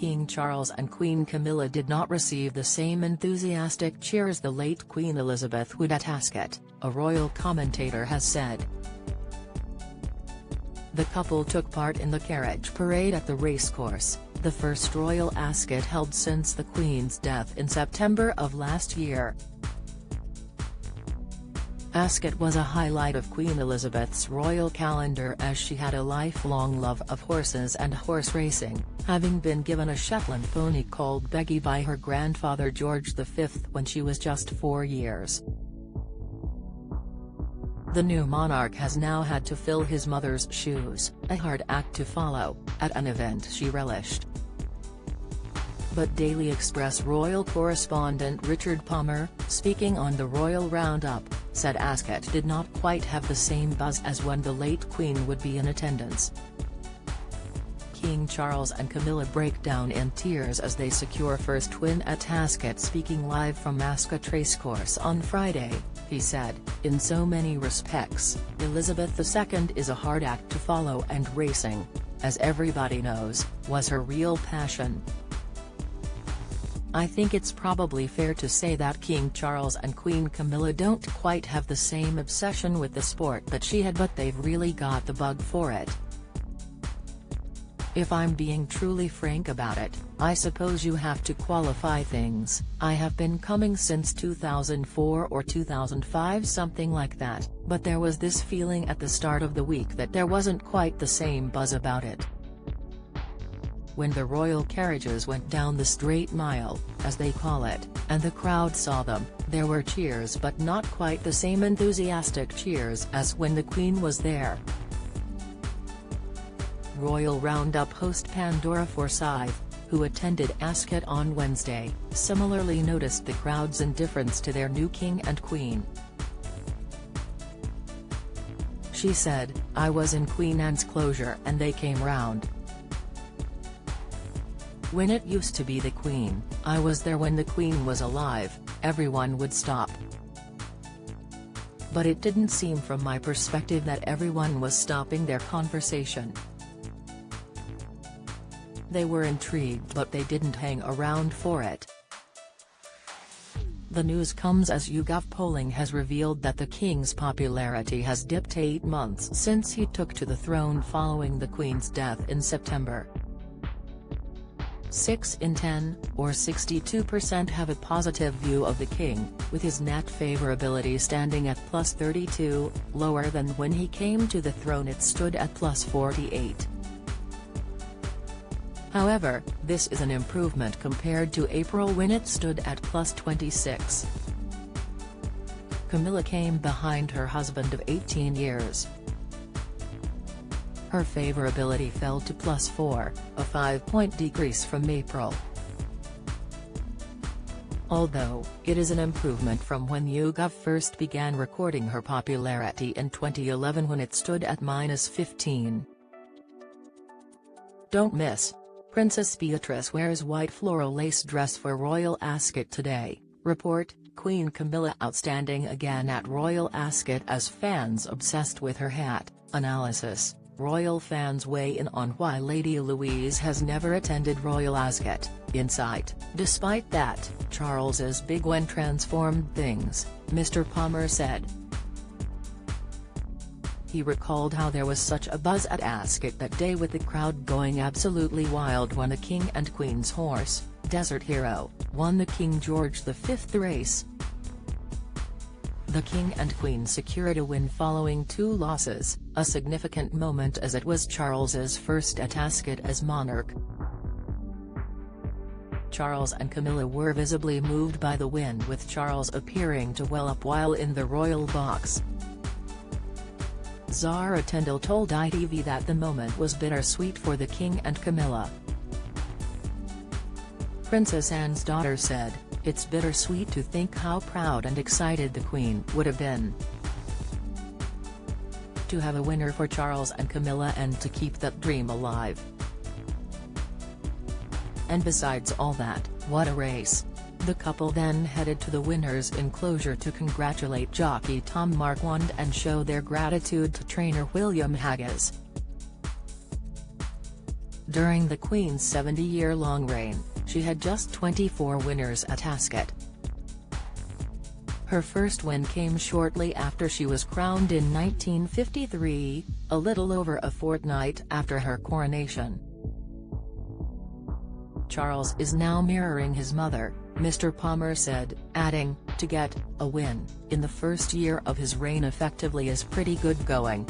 King Charles and Queen Camilla did not receive the same enthusiastic cheers the late Queen Elizabeth would at Ascot, a royal commentator has said. The couple took part in the carriage parade at the racecourse, the first royal Ascot held since the Queen's death in September of last year. Ascot was a highlight of Queen Elizabeth's royal calendar as she had a lifelong love of horses and horse racing, having been given a Shetland pony called Beggy by her grandfather George V when she was just 4 years. The new monarch has now had to fill his mother's shoes, a hard act to follow, at an event she relished. But Daily Express royal correspondent Richard Palmer, speaking on the Royal Roundup, said Ascot did not quite have the same buzz as when the late Queen would be in attendance. King Charles and Camilla break down in tears as they secure first win at Ascot. Speaking live from Ascot Racecourse on Friday, he said, "In so many respects, Elizabeth II is a hard act to follow and racing, as everybody knows, was her real passion. I think it's probably fair to say that King Charles and Queen Camilla don't quite have the same obsession with the sport that she had, but they've really got the bug for it. If I'm being truly frank about it, I suppose you have to qualify things. I have been coming since 2004 or 2005, something like that, but there was this feeling at the start of the week that there wasn't quite the same buzz about it. When the royal carriages went down the straight mile, as they call it, and the crowd saw them, there were cheers, but not quite the same enthusiastic cheers as when the Queen was there." Royal Roundup host Pandora Forsyth, who attended Ascot on Wednesday, similarly noticed the crowd's indifference to their new king and queen. She said, "I was in Queen Anne's closure and they came round. When it used to be the Queen, I was there when the Queen was alive, everyone would stop. But it didn't seem from my perspective that everyone was stopping their conversation. They were intrigued but they didn't hang around for it." The news comes as YouGov polling has revealed that the King's popularity has dipped 8 months since he took to the throne following the Queen's death in September. 6 in 10, or 62% have a positive view of the king, with his net favorability standing at +32, lower than when he came to the throne. It stood at +48. However, this is an improvement compared to April when it stood at +26. Camilla came behind her husband of 18 years. Her favorability fell to +4, a 5-point decrease from April. Although, it is an improvement from when YouGov first began recording her popularity in 2011 when it stood at -15. Don't miss: Princess Beatrice wears white floral lace dress for Royal Ascot today. Report: Queen Camilla outstanding again at Royal Ascot as fans obsessed with her hat. Analysis: royal fans weigh in on why Lady Louise has never attended Royal Ascot. Insight: despite that, Charles's big win transformed things, Mr. Palmer said. He recalled how there was such a buzz at Ascot that day, with the crowd going absolutely wild when the King and Queen's horse, Desert Hero, won the King George V race. The King and Queen secured a win following 2 losses, a significant moment as it was Charles's first at Ascot as monarch. Charles and Camilla were visibly moved by the win, with Charles appearing to well up while in the royal box. Zara Tindall told ITV that the moment was bittersweet for the King and Camilla. Princess Anne's daughter said, "It's bittersweet to think how proud and excited the Queen would have been to have a winner for Charles and Camilla and to keep that dream alive. And besides all that, what a race." The couple then headed to the winner's enclosure to congratulate jockey Tom Marquand and show their gratitude to trainer William Haggas. During the Queen's 70-year-long reign, she had just 24 winners at Ascot. Her first win came shortly after she was crowned in 1953, a little over a fortnight after her coronation. Charles is now mirroring his mother, Mr. Palmer said, adding, "To get a win in the first year of his reign effectively is pretty good going."